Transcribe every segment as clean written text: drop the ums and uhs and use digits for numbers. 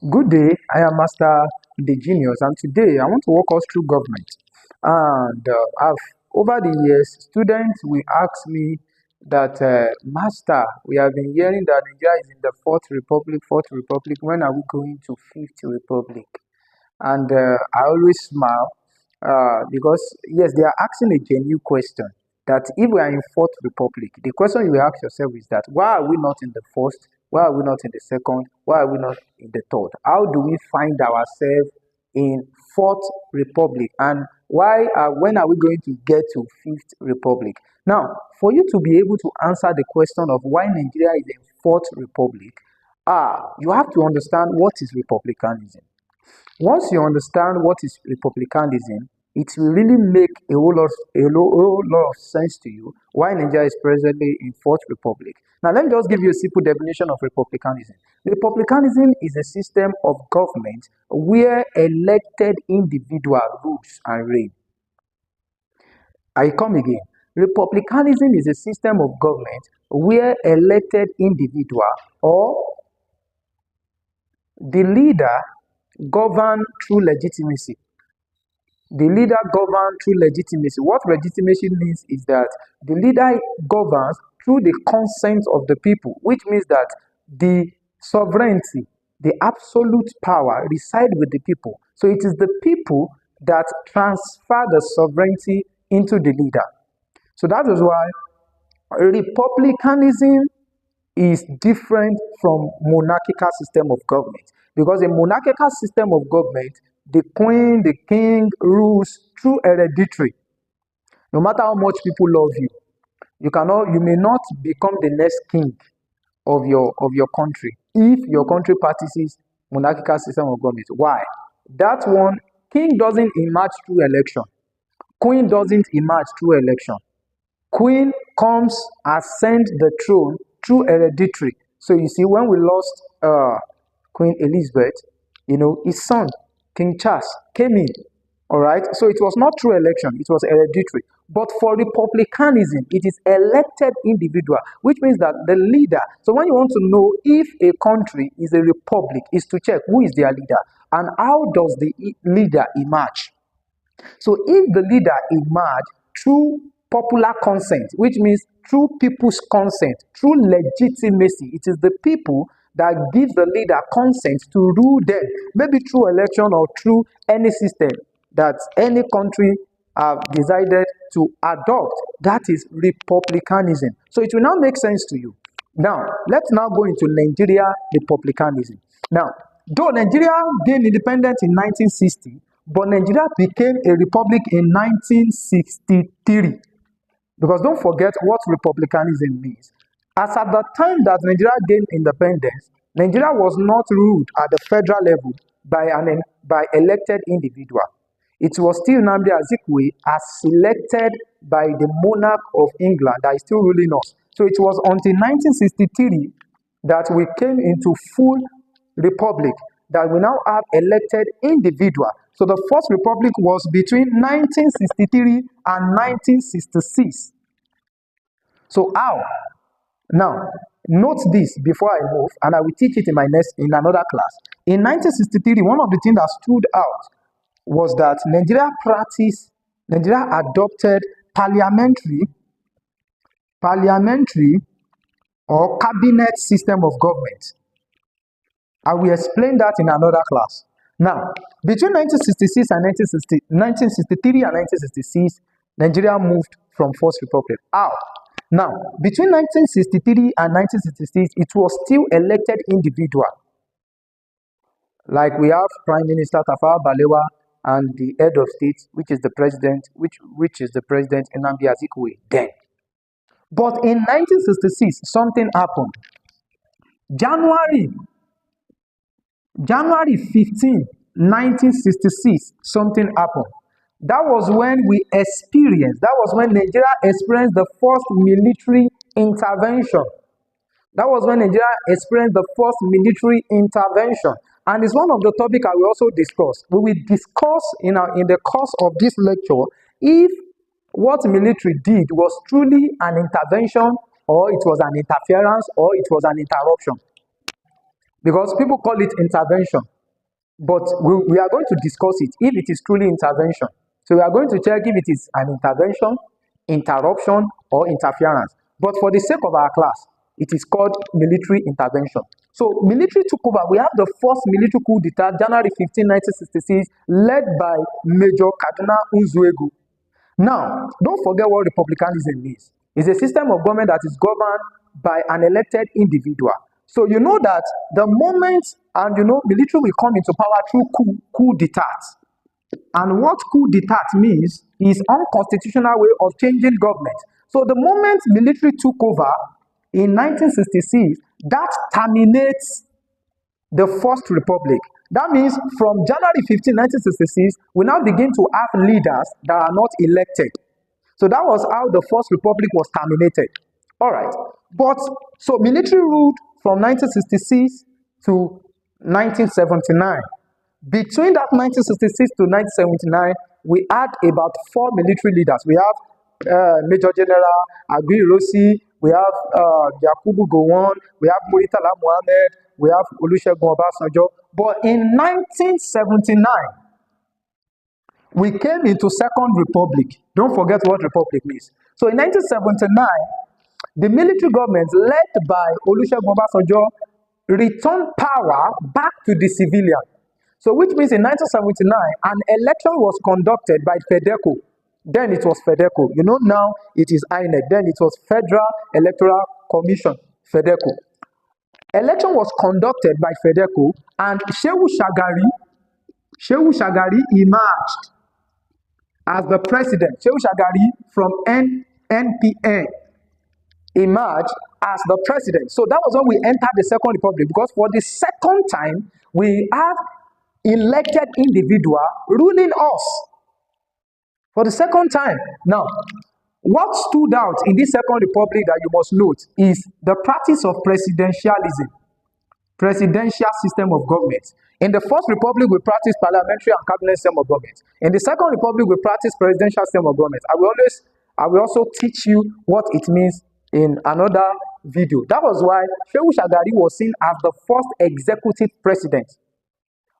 Good day, I am Master The Genius, and today I want to walk us through government. And over the years, students will ask me that, Master, we have been hearing that Nigeria is in the fourth republic, fourth republic. When are we going to fifth republic? And I always smile because, yes, they are asking a genuine question that if we are in Fourth Republic, the question you ask yourself is that why are we not in the first? Why are we not in the second? Why are we not in the third? How do we find ourselves in Fourth Republic? And when are we going to get to Fifth Republic? Now, for you to be able to answer the question of why Nigeria is in Fourth Republic, you have to understand what is republicanism. Once you understand what is republicanism, it will really make whole lot of sense to you why Nigeria is presently in Fourth Republic. Now, let me just give you a simple definition of republicanism. Republicanism is a system of government where elected individual rules and reign. I come again. Republicanism is a system of government where elected individual or the leader govern through legitimacy. The leader governs through legitimacy. What legitimacy means is that the leader governs through the consent of the people, which means that the sovereignty, the absolute power reside with the people. So it is the people that transfer the sovereignty into the leader. So that is why republicanism is different from monarchical system of government, because a monarchical system of government, the queen, the king rules through hereditary. No matter how much people love you, you may not become the next king of your country if your country practices monarchical system of government. Why? That one, king doesn't emerge through election, queen doesn't emerge through election. Queen comes ascend the throne through hereditary. So you see, when we lost Queen Elizabeth, his son, King Charles, came in. All right. So it was not through election, it was hereditary. But for republicanism, it is elected individual, which means that the leader. So when you want to know if a country is a republic, is to check who is their leader and how does the leader emerge. So if the leader emerge through popular consent, which means through people's consent, through legitimacy, it is the people that give the leader consent to rule them, maybe through election or through any system that any country have decided to adopt. That is republicanism. So it will now make sense to you. Now, let's now go into Nigeria republicanism. Now, though Nigeria gained independence in 1960, but Nigeria became a republic in 1963. Because don't forget what republicanism means. As at the time that Nigeria gained independence, Nigeria was not ruled at the federal level by elected individual. It was still Nnamdi Azikiwe as selected by the monarch of England that is still ruling us. So it was until 1963 that we came into full republic, that we now have elected individual. So the first republic was between 1963 and 1966. So how? Now, note this before I move, and I will teach it in another class. In 1963, one of the things that stood out was that Nigeria adopted parliamentary or cabinet system of government. I will explain that in another class. Now, between 1966 and 1963 and 1966, Nigeria moved from First Republic. How? Now, between 1963 and 1966, it was still elected individual. Like we have Prime Minister Tafawa Balewa and the head of state, which is the president, which is the president Nnamdi Azikiwe then. But in 1966, something happened. January 15, 1966, something happened. That was when Nigeria experienced the first military intervention. And it's one of the topics I will also discuss. We will discuss in the course of this lecture if what military did was truly an intervention, or it was an interference, or it was an interruption. because people call it intervention. But we are going to discuss it if it is truly intervention. So we are going to check if it is an intervention, interruption, or interference. But for the sake of our class, it is called military intervention. So military took over. We have the first military coup d'etat, January 15, 1966, led by Major Kaduna Nzuegu. Now, don't forget what republicanism is. It's a system of government that is governed by an elected individual. So you know that the moment, and military will come into power through coup d'etat. And what coup d'etat means is unconstitutional way of changing government. So the moment military took over in 1966, that terminates the First Republic. That means from January 15, 1966, we now begin to have leaders that are not elected. So that was how the First Republic was terminated. All right. But so military ruled from 1966 to 1979. Between that 1966 to 1979, we had about 4 military leaders. We have Major General Agui Rossi, we have Yakubu Gowon, we have Muritala Mohammed, we have Olusegun Obasanjo. But in 1979, we came into Second Republic. Don't forget what republic means. So in 1979, the military government led by Olusegun Obasanjo returned power back to the civilian. So which means in 1979, an election was conducted by FEDECO. Then it was FEDECO. Now it is INEC. Then it was Federal Electoral Commission, FEDECO. Election was conducted by FEDECO, and Shehu Shagari emerged as the president. Shehu Shagari from NPN emerged as the president. So that was when we entered the Second Republic, because for the second time, we have elected individual ruling us. For the second time. Now, what stood out in this Second Republic that you must note is the practice of presidentialism, presidential system of government. In the First Republic, we practice parliamentary and cabinet system of government. In the Second Republic, we practice presidential system of government. I will also teach you what it means in another video. That was why Shehu Shagari was seen as the first executive president.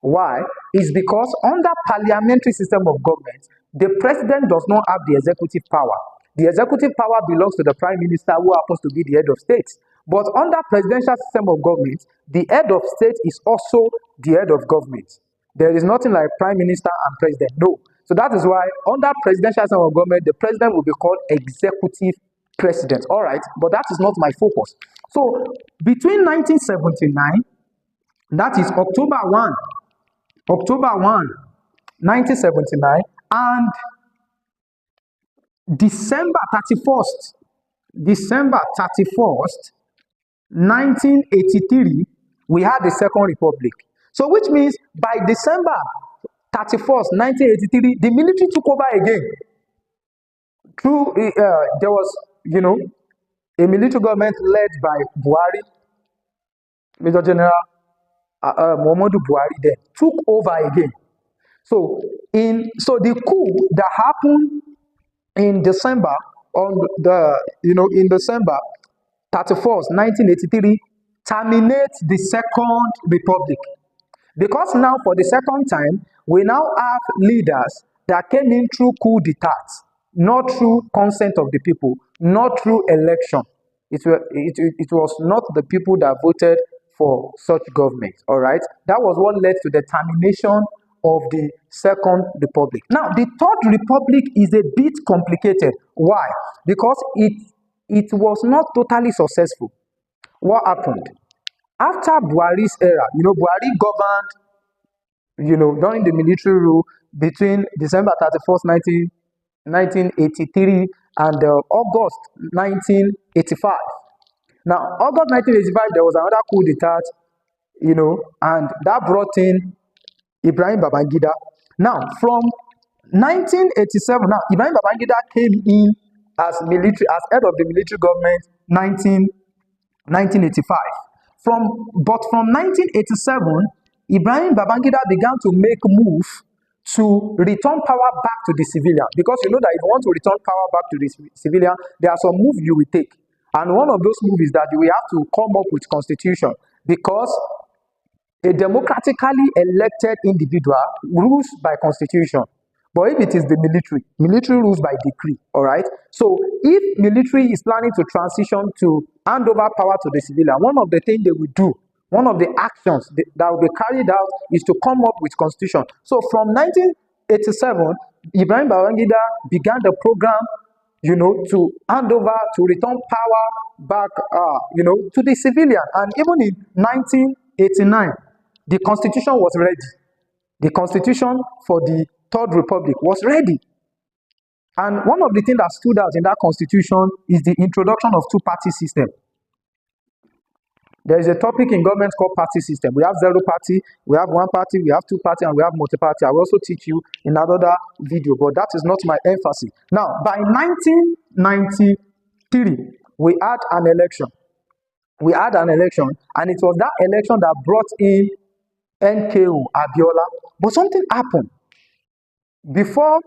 Why? It's because under parliamentary system of government, the president does not have the executive power. The executive power belongs to the prime minister, who happens to be the head of state. But under presidential system of government, the head of state is also the head of government. There is nothing like prime minister and president. No. So that is why under presidential system of government, the president will be called executive president. All right. But that is not my focus. So between 1979, that is October 1, 1979, and December 31st, 1983, we had the Second Republic. So which means by December 31st, 1983, the military took over again. There was, a military government led by Buhari, Major General Muhammadu Buhari then took over again. So the coup that happened in December in December 31st, 1983, terminates the Second Republic. Because now for the second time, we now have leaders that came in through coup d'etat, not through consent of the people, not through election. It was not the people that voted for such government. All right, that was what led to the termination of the Second Republic. Now, the Third Republic is a bit complicated. Why? Because it was not totally successful. What happened? After Buhari's era, Buhari governed, during the military rule between December 31st, 1983 and August 1985. Now, August 1985, there was another coup d'etat, and that brought in Ibrahim Babangida. Now, from 1987, now Ibrahim Babangida came in as head of the military government 1985. But from 1987, Ibrahim Babangida began to make move to return power back to the civilian. Because you know that if you want to return power back to the civilian, there are some moves you will take. And one of those moves is that we have to come up with constitution. Because A democratically elected individual rules by constitution. But if it is the military rules by decree, all right? So if military is planning to transition to hand over power to the civilian, one of the things they will do, one of the actions that will be carried out is to come up with constitution. So from 1987, Ibrahim Babangida began the program, to hand over, to return power back, to the civilian. And even in 1989, the constitution was ready. The constitution for the Third Republic was ready. And one of the things that stood out in that constitution is the introduction of two-party system. There is a topic in government called party system. We have zero party, we have one party, we have two party, and we have multi-party. I will also teach you in another video, but that is not my emphasis. Now, by 1993, we had an election. And it was that election that brought in NKU Abiola. But something happened before,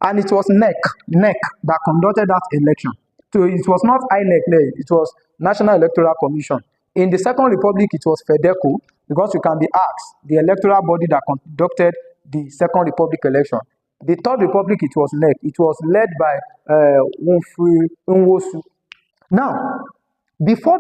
and it was NEC that conducted that election. So it was not INEC, it was National Electoral Commission. In the Second Republic, it was FEDECO, because you can be asked, the electoral body that conducted the Second Republic election. The Third Republic, it was NEC. It was led by Nwosu. Now, before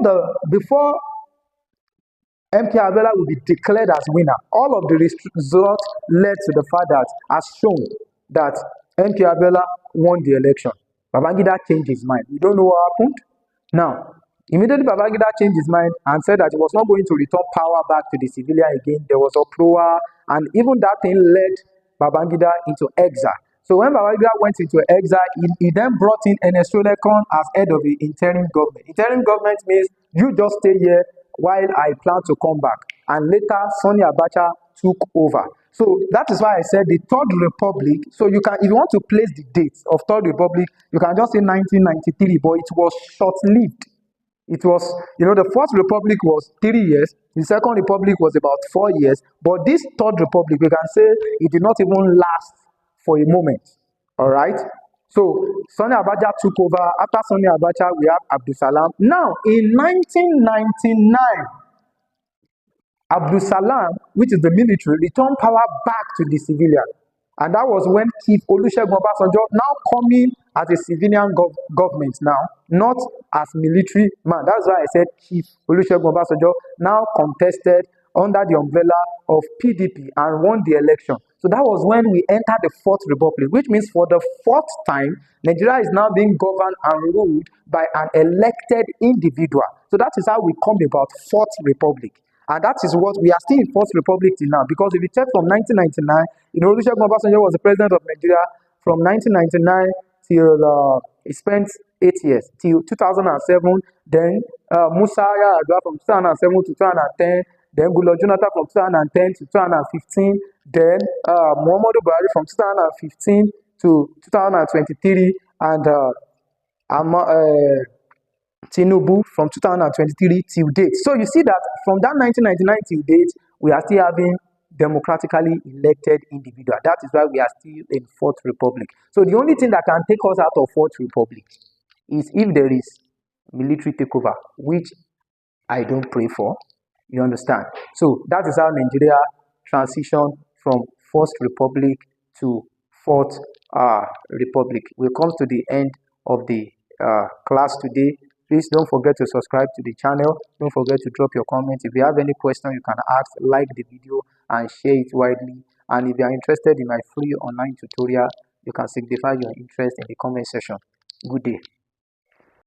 MK Abiola will be declared as winner, all of the results led to the fact that, as shown, that MK Abiola won the election. Babangida changed his mind. We don't know what happened. Now, immediately Babangida changed his mind and said that he was not going to return power back to the civilian again. There was uproar, and even that thing led Babangida into exile. So when Babangida went into exile, he then brought in Ernest Shonekan as head of the interim government. Interim government means you just stay here while I plan to come back. And later, Sani Abacha took over. So that is why I said the Third Republic. So you can, if you want to place the dates of Third Republic, you can just say 1993, but it was short-lived. It was, the Fourth Republic was 3 years, the Second Republic was about 4 years, but this Third Republic, we can say it did not even last for a moment, all right? So Sani Abacha took over. After Sani Abacha, we have Abdul Salam. Now, in 1999, Abdul Salam, which is the military, returned power back to the civilian. And that was when Chief Olusegun Obasanjo, now coming as a civilian government now, not as military man. That's why I said Chief Olusegun Obasanjo now contested under the umbrella of PDP and won the election. So that was when we entered the Fourth Republic, which means for the fourth time, Nigeria is now being governed and ruled by an elected individual. So that is how we come about Fourth Republic. And that is what we are still in Fourth Republic till now. Because if you check from 1999, Olusegun Obasanjo was the president of Nigeria from 1999 till he spent 8 years, till 2007. Then Musa Yar'Adua from 2007 to 2010. Then Goodluck Jonathan from 2010 to 2015. Then Muhammadu Buhari from 2015 to 2023. And Tinubu from 2023 till date. So you see that from that 1999 till date, we are still having democratically elected individual. That is why we are still in Fourth Republic. So the only thing that can take us out of Fourth Republic is if there is military takeover, which I don't pray for. You understand? So that is how Nigeria transitioned from First Republic to Fourth Republic. We come to the end of the class today. Please don't forget to subscribe to the channel. Don't forget to drop your comments. If you have any question, you can ask, like the video, and share it widely. And if you are interested in my free online tutorial, you can signify your interest in the comment section. Good day.